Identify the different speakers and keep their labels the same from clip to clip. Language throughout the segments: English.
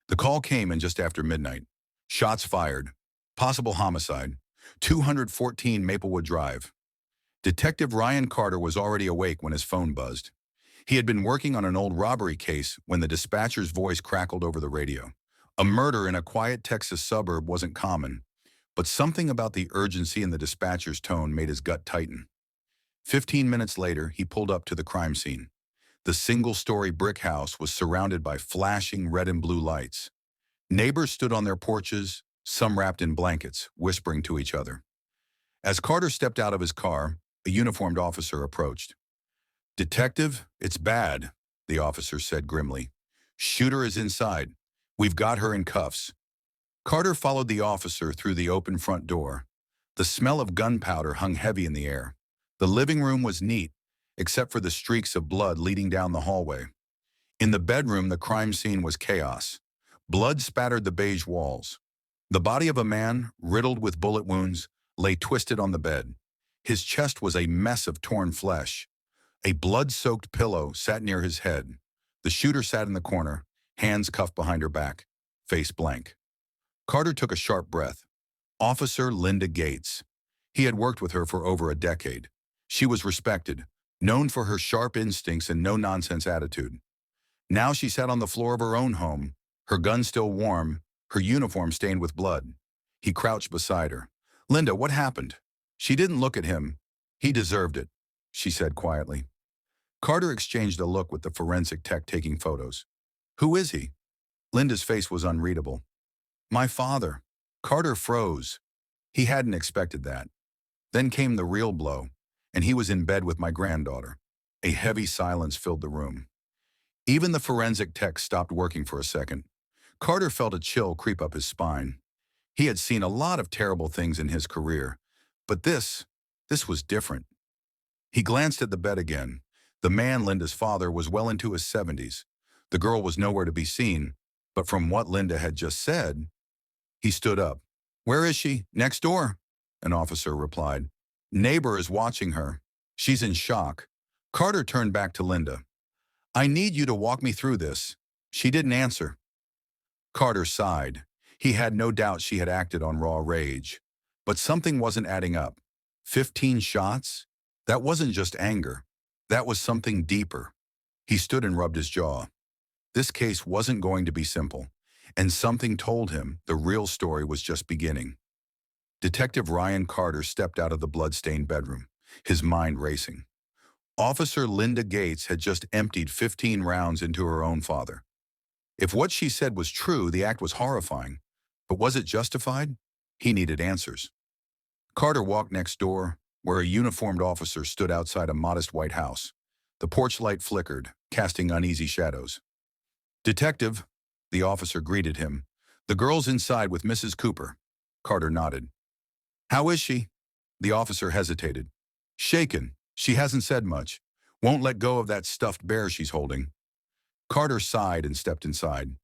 Speaker 1: The call came in just after midnight. Shots fired. Possible homicide. 214 Maplewood Drive. Detective Ryan Carter was already awake when his phone buzzed. He had been working on an old robbery case when the dispatcher's voice crackled over the radio. A murder in a quiet Texas suburb wasn't common, but something about the urgency in the dispatcher's tone made his gut tighten. 15 minutes later, he pulled up to the crime scene. The single-story brick house was surrounded by flashing red and blue lights. Neighbors stood on their porches, some wrapped in blankets, whispering to each other. As Carter stepped out of his car, a uniformed officer approached. "Detective, it's bad," the officer said grimly. "Shooter is inside. We've got her in cuffs." Carter followed the officer through the open front door. The smell of gunpowder hung heavy in the air. The living room was neat, except for the streaks of blood leading down the hallway. In the bedroom, the crime scene was chaos. Blood spattered the beige walls. The body of a man, riddled with bullet wounds, lay twisted on the bed. His chest was a mess of torn flesh. A blood-soaked pillow sat near his head. The shooter sat in the corner, hands cuffed behind her back, face blank. Carter took a sharp breath. Officer Linda Gates. He had worked with her for over a decade. She was respected, known for her sharp instincts and no-nonsense attitude. Now she sat on the floor of her own home, her gun still warm, her uniform stained with blood. He crouched beside her. "Linda, what happened?" She didn't look at him. "He deserved it," she said quietly. Carter exchanged a look with the forensic tech taking photos. "Who is he?" Linda's face was unreadable. "My father." Carter froze. He hadn't expected that. Then came the real blow, and he was in bed with my granddaughter. A heavy silence filled the room. Even the forensic tech stopped working for a second. Carter felt a chill creep up his spine. He had seen a lot of terrible things in his career, but this was different. He glanced at the bed again. The man, Linda's father, was well into his 70s. The girl was nowhere to be seen, but from what Linda had just said, he stood up. "Where is she?" "Next door," an officer replied. "Neighbor is watching her. She's in shock." Carter turned back to Linda. "I need you to walk me through this." She didn't answer. Carter sighed. He had no doubt she had acted on raw rage. But something wasn't adding up. 15 shots? That wasn't just anger. That was something deeper. He stood and rubbed his jaw. This case wasn't going to be simple, and something told him the real story was just beginning. Detective Ryan Carter stepped out of the blood-stained bedroom, his mind racing. Officer Linda Gates had just emptied 15 rounds into her own father. If what she said was true, the act was horrifying. But was it justified? He needed answers. Carter walked next door, where a uniformed officer stood outside a modest white house. The porch light flickered, casting uneasy shadows. "Detective," the officer greeted him. "The girl's inside with Mrs. Cooper." Carter nodded. "How is she?" The officer hesitated. "Shaken. She hasn't said much. Won't let go of that stuffed bear she's holding." Carter sighed and stepped inside.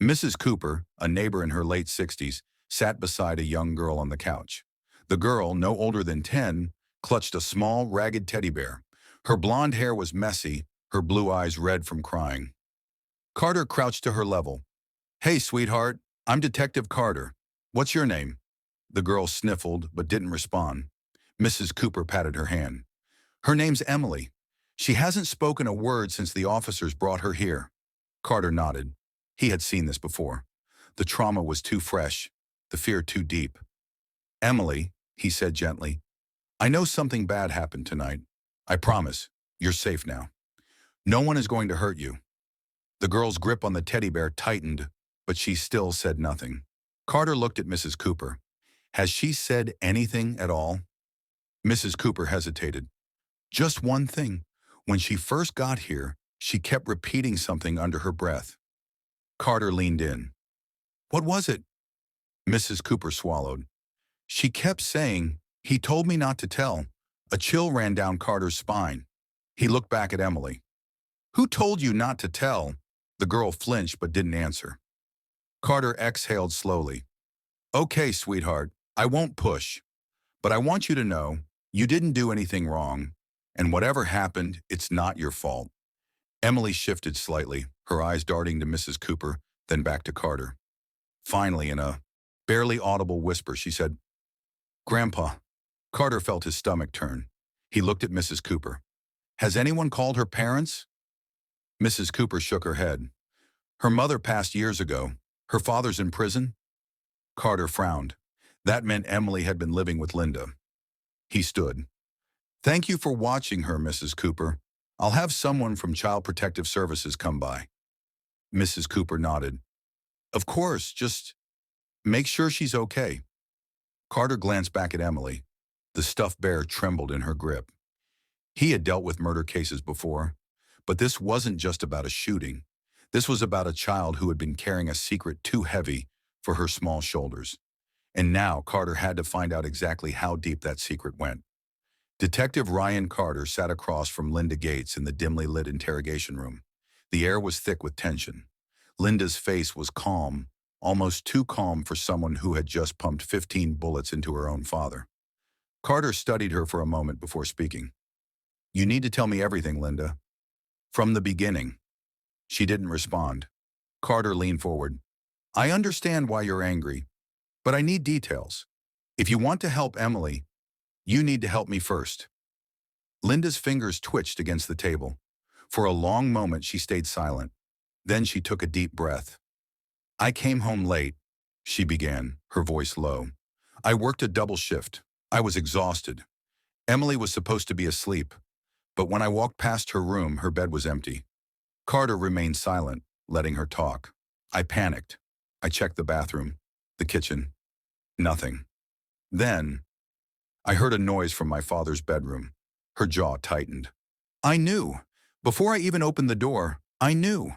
Speaker 1: Mrs. Cooper, a neighbor in her late 60s, sat beside a young girl on the couch. The girl, no older than 10, clutched a small, ragged teddy bear. Her blonde hair was messy, her blue eyes red from crying. Carter crouched to her level. "Hey, sweetheart, I'm Detective Carter. What's your name?" The girl sniffled but didn't respond. Mrs. Cooper patted her hand. "Her name's Emily. She hasn't spoken a word since the officers brought her here." Carter nodded. He had seen this before. The trauma was too fresh, the fear too deep. "Emily," he said gently, "I know something bad happened tonight. I promise, you're safe now. No one is going to hurt you." The girl's grip on the teddy bear tightened, but she still said nothing. Carter looked at Mrs. Cooper. "Has she said anything at all?" Mrs. Cooper hesitated. "Just one thing. When she first got here, she kept repeating something under her breath." Carter leaned in. "What was it?" Mrs. Cooper swallowed. "She kept saying, 'He told me not to tell.'" A chill ran down Carter's spine. He looked back at Emily. "Who told you not to tell?" The girl flinched but didn't answer. Carter exhaled slowly. "Okay, sweetheart, I won't push. But I want you to know, you didn't do anything wrong. And whatever happened, it's not your fault." Emily shifted slightly, her eyes darting to Mrs. Cooper, then back to Carter. Finally, in a barely audible whisper, she said, "Grandpa." Carter felt his stomach turn. He looked at Mrs. Cooper. "Has anyone called her parents?" Mrs. Cooper shook her head. "Her mother passed years ago. Her father's in prison." Carter frowned. That meant Emily had been living with Linda. He stood. "Thank you for watching her, Mrs. Cooper. I'll have someone from Child Protective Services come by." Mrs. Cooper nodded. "Of course, just make sure she's okay." Carter glanced back at Emily. The stuffed bear trembled in her grip. He had dealt with murder cases before, but this wasn't just about a shooting. This was about a child who had been carrying a secret too heavy for her small shoulders. And now Carter had to find out exactly how deep that secret went. Detective Ryan Carter sat across from Linda Gates in the dimly lit interrogation room. The air was thick with tension. Linda's face was calm, almost too calm for someone who had just pumped 15 bullets into her own father. Carter studied her for a moment before speaking. "You need to tell me everything, Linda. From the beginning." She didn't respond. Carter leaned forward. "I understand why you're angry, but I need details. If you want to help Emily, you need to help me first." Linda's fingers twitched against the table. For a long moment, she stayed silent. Then she took a deep breath. "I came home late," she began, her voice low. "I worked a double shift. I was exhausted. Emily was supposed to be asleep, but when I walked past her room, her bed was empty." Carter remained silent, letting her talk. "I panicked. I checked the bathroom, the kitchen. Nothing. Then, I heard a noise from my father's bedroom." Her jaw tightened. "I knew. Before I even opened the door, I knew."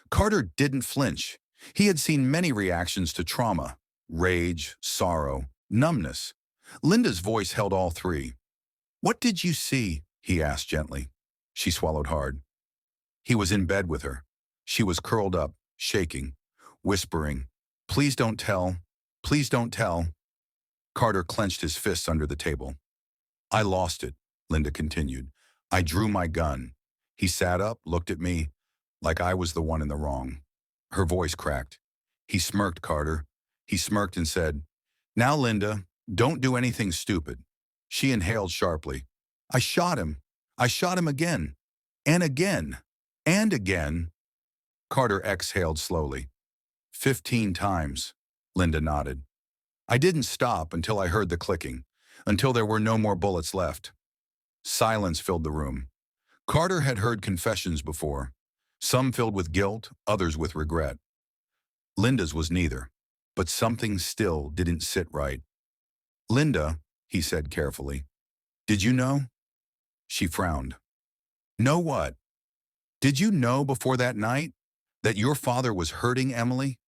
Speaker 1: Carter didn't flinch. He had seen many reactions to trauma: rage, sorrow, numbness. Linda's voice held all three. "What did you see?" he asked gently. She swallowed hard. He was in bed with her. She was curled up, shaking, whispering, "Please don't tell. Please don't tell." Carter clenched his fists under the table. "I lost it," Linda continued. "I drew my gun." He sat up, looked at me, like I was the one in the wrong. Her voice cracked. "He smirked, Carter. He smirked and said, 'Now, Linda, don't do anything stupid.'" She inhaled sharply. "I shot him. I shot him again. And again. And again." Carter exhaled slowly. 15 times, Linda nodded. "I didn't stop until I heard the clicking, until there were no more bullets left." Silence filled the room. Carter had heard confessions before, some filled with guilt, others with regret. Linda's was neither, but something still didn't sit right. "Linda," he said carefully, "did you know?" She frowned. "Know what?" "Did you know before that night that your father was hurting Emily?"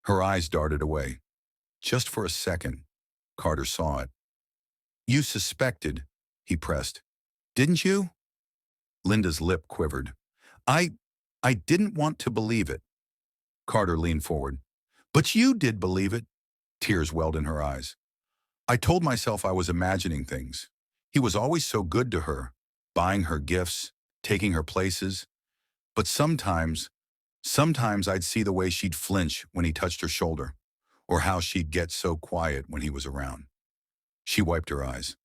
Speaker 1: Her eyes darted away. Just for a second, Carter saw it. "You suspected," he pressed. "Didn't you?" Linda's lip quivered. I didn't want to believe it." Carter leaned forward. "But you did believe it." Tears welled in her eyes. "I told myself I was imagining things. He was always so good to her, buying her gifts, taking her places. But sometimes I'd see the way she'd flinch when he touched her shoulder, or how she'd get so quiet when he was around." She wiped her eyes.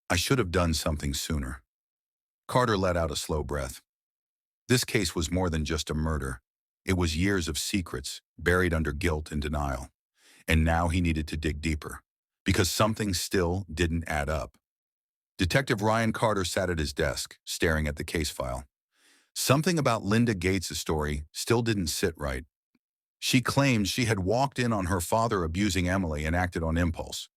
Speaker 1: "I should have done something sooner." Carter let out a slow breath. This case was more than just a murder. It was years of secrets, buried under guilt and denial. And now he needed to dig deeper, because something still didn't add up. Detective Ryan Carter sat at his desk, staring at the case file. Something about Linda Gates' story still didn't sit right. She claimed she had walked in on her father abusing Emily and acted on impulse.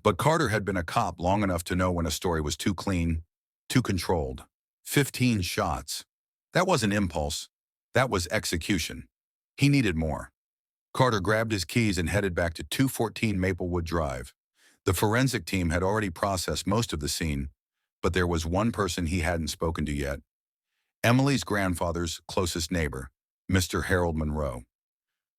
Speaker 1: But Carter had been a cop long enough to know when a story was too clean, too controlled. 15 shots. That wasn't impulse. That was execution. He needed more. Carter grabbed his keys and headed back to 214 Maplewood Drive. The forensic team had already processed most of the scene, but there was one person he hadn't spoken to yet. Emily's grandfather's closest neighbor, Mr. Harold Monroe.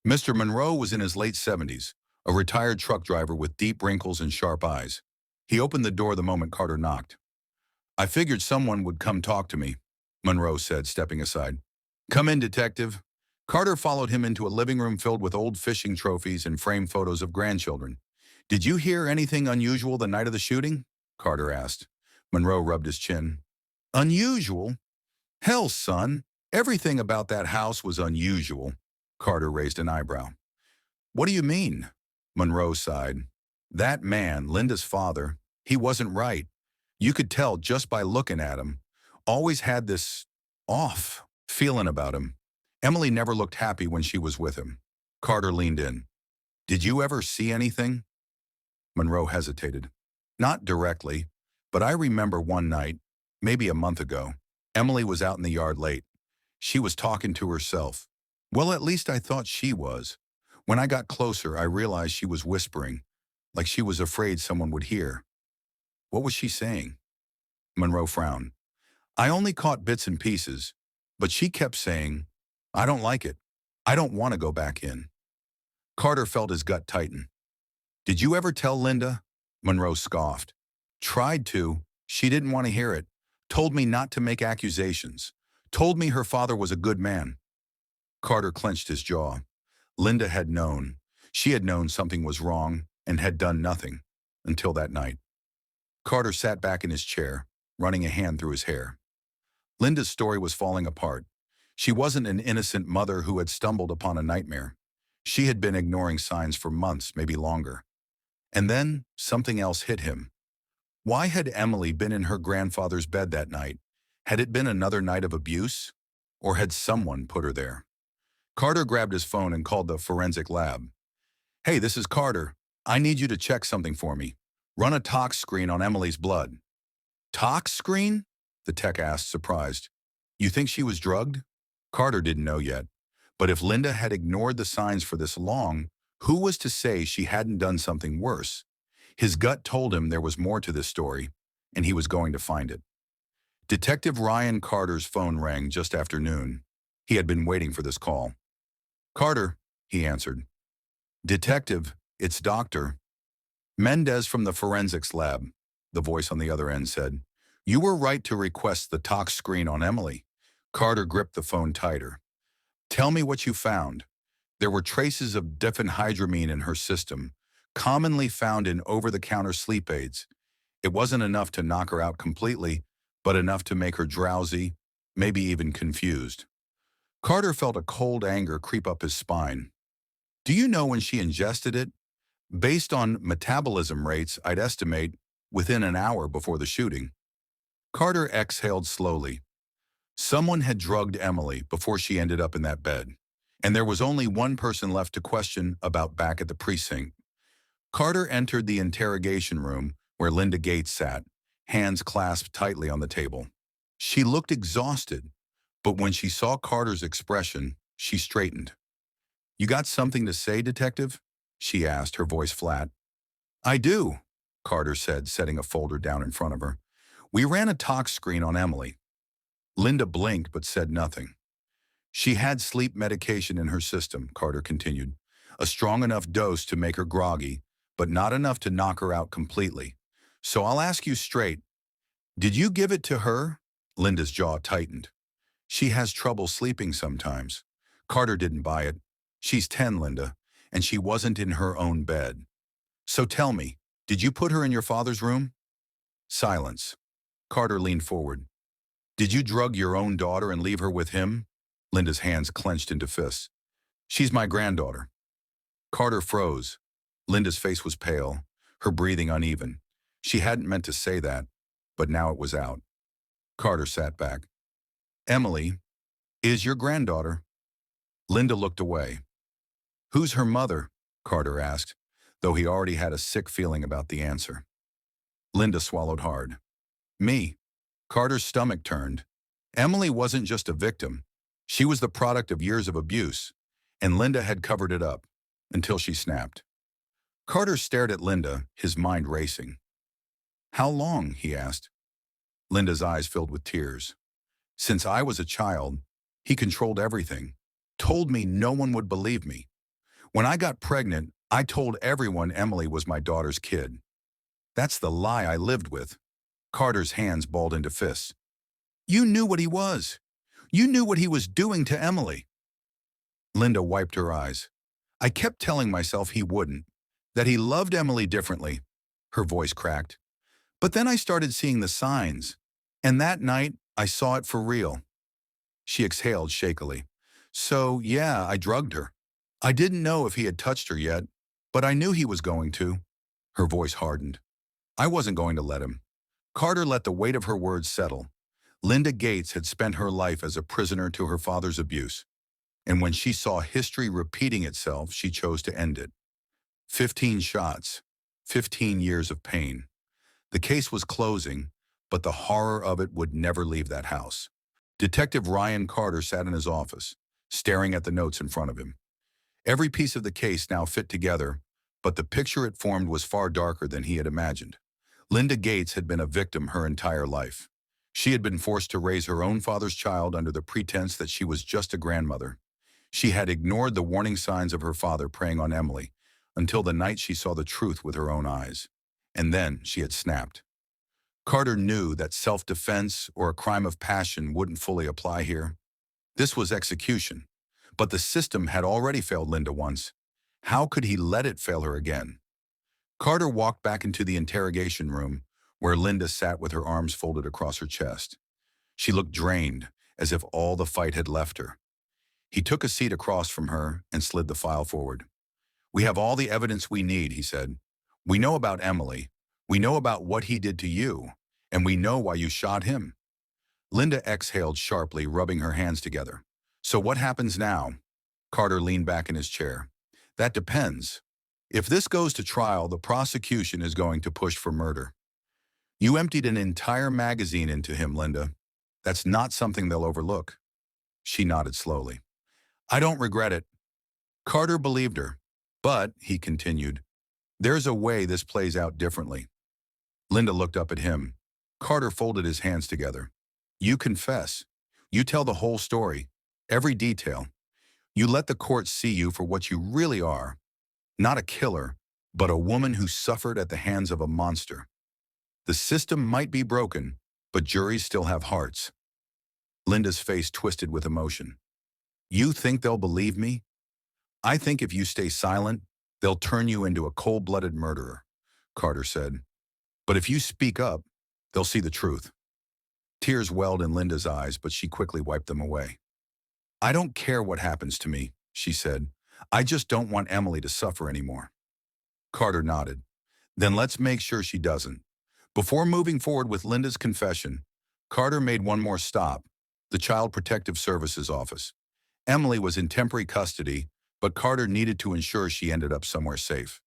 Speaker 1: Mr. Monroe was in his late 70s, a retired truck driver with deep wrinkles and sharp eyes. He opened the door the moment Carter knocked. "I figured someone would come talk to me," Monroe said, stepping aside. "Come in, detective. Carter followed him into a living room filled with old fishing trophies and framed photos of grandchildren. Did you hear anything unusual the night of the shooting? Carter asked. Monroe rubbed his chin. Unusual? Hell, son. Everything about that house was unusual. Carter raised an eyebrow. What do you mean? Monroe sighed. That man, Linda's father, he wasn't right. You could tell just by looking at him. Always had this off feeling about him. Emily never looked happy when she was with him. Carter leaned in. Did you ever see anything? Monroe hesitated. Not directly, but I remember one night, maybe a month ago, Emily was out in the yard late. She was talking to herself. Well, at least I thought she was. When I got closer, I realized she was whispering, like she was afraid someone would hear. What was she saying? Monroe frowned. I only caught bits and pieces, but she kept saying, I don't like it. I don't want to go back in. Carter felt his gut tighten. Did you ever tell Linda? Monroe scoffed. Tried to. She didn't want to hear it. Told me not to make accusations. Told me her father was a good man. Carter clenched his jaw. Linda had known. She had known something was wrong and had done nothing until that night. Carter sat back in his chair, running a hand through his hair. Linda's story was falling apart. She wasn't an innocent mother who had stumbled upon a nightmare. She had been ignoring signs for months, maybe longer. And then something else hit him. Why had Emily been in her grandfather's bed that night? Had it been another night of abuse? Or had someone put her there? Carter grabbed his phone and called the forensic lab. Hey, this is Carter. I need you to check something for me. Run a tox screen on Emily's blood. Tox screen? The tech asked, surprised. You think she was drugged? Carter didn't know yet. But if Linda had ignored the signs for this long, who was to say she hadn't done something worse? His gut told him there was more to this story, and he was going to find it. Detective Ryan Carter's phone rang just after noon. He had been waiting for this call. Carter, he answered. Detective, it's Dr. Mendez from the forensics lab, the voice on the other end said. You were right to request the tox screen on Emily. Carter gripped the phone tighter. Tell me what you found. There were traces of diphenhydramine in her system, commonly found in over-the-counter sleep aids. It wasn't enough to knock her out completely, but enough to make her drowsy, maybe even confused. Carter felt a cold anger creep up his spine. Do you know when she ingested it? Based on metabolism rates, I'd estimate within an hour before the shooting. Carter exhaled slowly. Someone had drugged Emily before she ended up in that bed, and there was only one person left to question about back at the precinct. Carter entered the interrogation room where Linda Gates sat, hands clasped tightly on the table. She looked exhausted, but when she saw Carter's expression, she straightened. You got something to say, Detective? She asked, her voice flat. I do, Carter said, setting a folder down in front of her. We ran a tox screen on Emily. Linda blinked but said nothing. She had sleep medication in her system, Carter continued. A strong enough dose to make her groggy, but not enough to knock her out completely. So I'll ask you straight. Did you give it to her? Linda's jaw tightened. She has trouble sleeping sometimes. Carter didn't buy it. She's 10, Linda, and she wasn't in her own bed. So tell me, did you put her in your father's room? Silence. Carter leaned forward. Did you drug your own daughter and leave her with him? Linda's hands clenched into fists. She's my granddaughter. Carter froze. Linda's face was pale, her breathing uneven. She hadn't meant to say that, but now it was out. Carter sat back. Emily is your granddaughter. Linda looked away. Who's her mother? Carter asked, though he already had a sick feeling about the answer. Linda swallowed hard. Me. Carter's stomach turned. Emily wasn't just a victim. She was the product of years of abuse, and Linda had covered it up, until she snapped. Carter stared at Linda, his mind racing. How long? He asked. Linda's eyes filled with tears. Since I was a child, he controlled everything, told me no one would believe me. When I got pregnant, I told everyone Emily was my daughter's kid. That's the lie I lived with. Carter's hands balled into fists. You knew what he was. You knew what he was doing to Emily. Linda wiped her eyes. I kept telling myself he wouldn't, that he loved Emily differently. Her voice cracked. But then I started seeing the signs, and that night I saw it for real. She exhaled shakily. So, yeah, I drugged her. I didn't know if he had touched her yet, but I knew he was going to. Her voice hardened. I wasn't going to let him. Carter let the weight of her words settle. Linda Gates had spent her life as a prisoner to her father's abuse, and when she saw history repeating itself, she chose to end it. 15 shots, 15 years of pain. The case was closing, but the horror of it would never leave that house. Detective Ryan Carter sat in his office, staring at the notes in front of him. Every piece of the case now fit together, but the picture it formed was far darker than he had imagined. Linda Gates had been a victim her entire life. She had been forced to raise her own father's child under the pretense that she was just a grandmother. She had ignored the warning signs of her father preying on Emily until the night she saw the truth with her own eyes. And then she had snapped. Carter knew that self-defense or a crime of passion wouldn't fully apply here. This was execution, but the system had already failed Linda once. How could he let it fail her again? Carter walked back into the interrogation room, where Linda sat with her arms folded across her chest. She looked drained, as if all the fight had left her. He took a seat across from her and slid the file forward. We have all the evidence we need, he said. We know about Emily. We know about what he did to you, and we know why you shot him. Linda exhaled sharply, rubbing her hands together. So what happens now? Carter leaned back in his chair. That depends. If this goes to trial, the prosecution is going to push for murder. You emptied an entire magazine into him, Linda. That's not something they'll overlook. She nodded slowly. I don't regret it. Carter believed her. But, he continued, there's a way this plays out differently. Linda looked up at him. Carter folded his hands together. You confess. You tell the whole story, every detail. You let the court see you for what you really are. Not a killer, but a woman who suffered at the hands of a monster. The system might be broken, but juries still have hearts. Linda's face twisted with emotion. You think they'll believe me? I think if you stay silent, they'll turn you into a cold-blooded murderer, Carter said. But if you speak up, they'll see the truth. Tears welled in Linda's eyes, but she quickly wiped them away. I don't care what happens to me, she said. I just don't want Emily to suffer anymore. Carter nodded. Then let's make sure she doesn't. Before moving forward with Linda's confession, Carter made one more stop, the Child Protective Services office. Emily was in temporary custody, but Carter needed to ensure she ended up somewhere safe.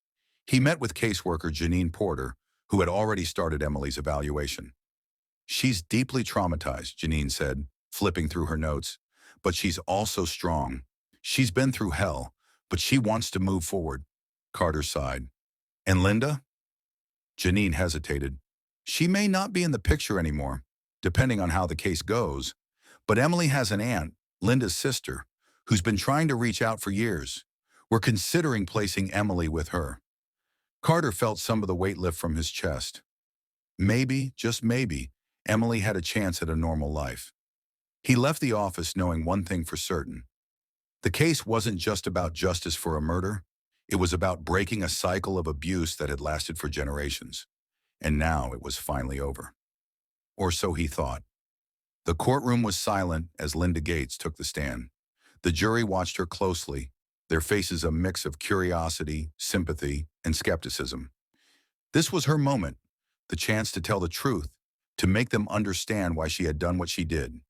Speaker 1: He met with caseworker Janine Porter, who had already started Emily's evaluation. She's deeply traumatized, Janine said, flipping through her notes. But she's also strong. She's been through hell, but she wants to move forward. Carter sighed. And Linda? Janine hesitated. She may not be in the picture anymore, depending on how the case goes. But Emily has an aunt, Linda's sister, who's been trying to reach out for years. We're considering placing Emily with her. Carter felt some of the weight lift from his chest. Maybe, just maybe, Emily had a chance at a normal life. He left the office knowing one thing for certain. The case wasn't just about justice for a murder. It was about breaking a cycle of abuse that had lasted for generations. And now it was finally over. Or so he thought. The courtroom was silent as Linda Gates took the stand. The jury watched her closely, their faces a mix of curiosity, sympathy, and skepticism. This was her moment, the chance to tell the truth, to make them understand why she had done what she did.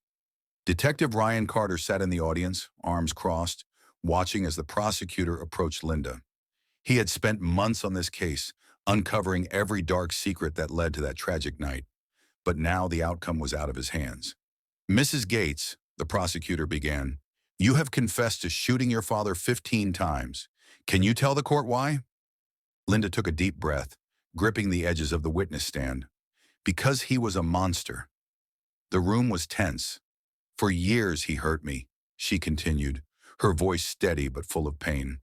Speaker 1: Detective Ryan Carter sat in the audience, arms crossed, watching as the prosecutor approached Linda. He had spent months on this case, uncovering every dark secret that led to that tragic night. But now the outcome was out of his hands. Mrs. Gates, the prosecutor began, you have confessed to shooting your father 15 times. Can you tell the court why? Linda took a deep breath, gripping the edges of the witness stand. Because he was a monster. The room was tense. For years he hurt me, she continued, her voice steady but full of pain.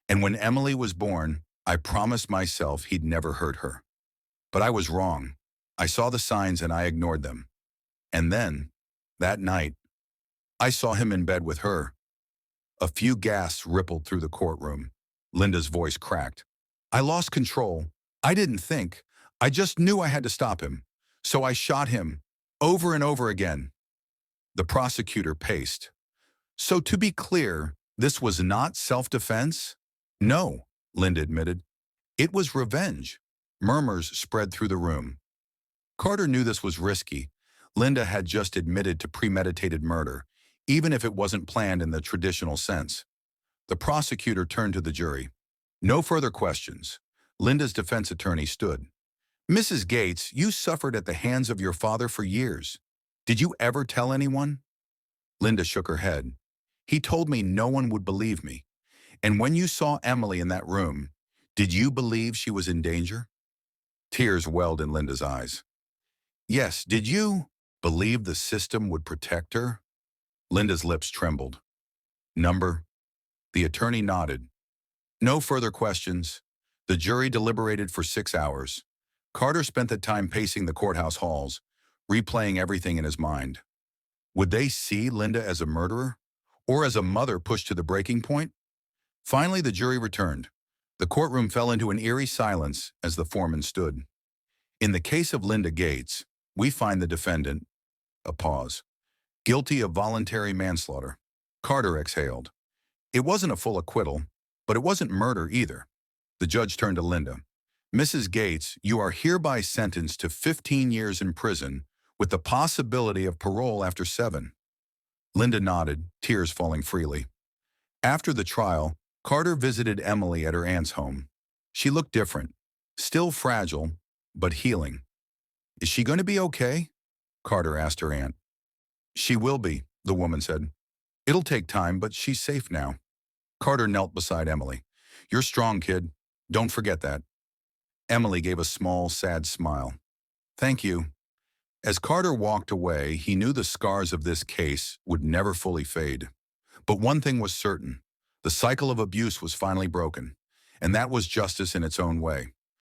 Speaker 1: And when Emily was born, I promised myself he'd never hurt her. But I was wrong. I saw the signs and I ignored them. And then, that night, I saw him in bed with her. A few gasps rippled through the courtroom. Linda's voice cracked. I lost control. I didn't think. I just knew I had to stop him. So I shot him. Over and over again. The prosecutor paced. So to be clear, this was not self-defense? No, Linda admitted. It was revenge. Murmurs spread through the room. Carter knew this was risky. Linda had just admitted to premeditated murder, even if it wasn't planned in the traditional sense. The prosecutor turned to the jury. No further questions. Linda's defense attorney stood. Mrs. Gates, you suffered at the hands of your father for years. Did you ever tell anyone? Linda shook her head. He told me no one would believe me. And when you saw Emily in that room, did you believe she was in danger? Tears welled in Linda's eyes. Yes, did you believe the system would protect her? Linda's lips trembled. Number? The attorney nodded. No further questions. The jury deliberated for 6 hours. Carter spent the time pacing the courthouse halls, replaying everything in his mind. Would they see Linda as a murderer? Or as a mother pushed to the breaking point? Finally, the jury returned. The courtroom fell into an eerie silence as the foreman stood. In the case of Linda Gates, we find the defendant, a pause, guilty of voluntary manslaughter. Carter exhaled. It wasn't a full acquittal, but it wasn't murder either. The judge turned to Linda. Mrs. Gates, you are hereby sentenced to 15 years in prison with the possibility of parole after 7. Linda nodded, tears falling freely. After the trial, Carter visited Emily at her aunt's home. She looked different, still fragile, but healing. Is she going to be okay? Carter asked her aunt. She will be, the woman said. It'll take time, but she's safe now. Carter knelt beside Emily. You're strong, kid. Don't forget that. Emily gave a small, sad smile. Thank you. As Carter walked away, he knew the scars of this case would never fully fade. But one thing was certain. The cycle of abuse was finally broken, and that was justice in its own way.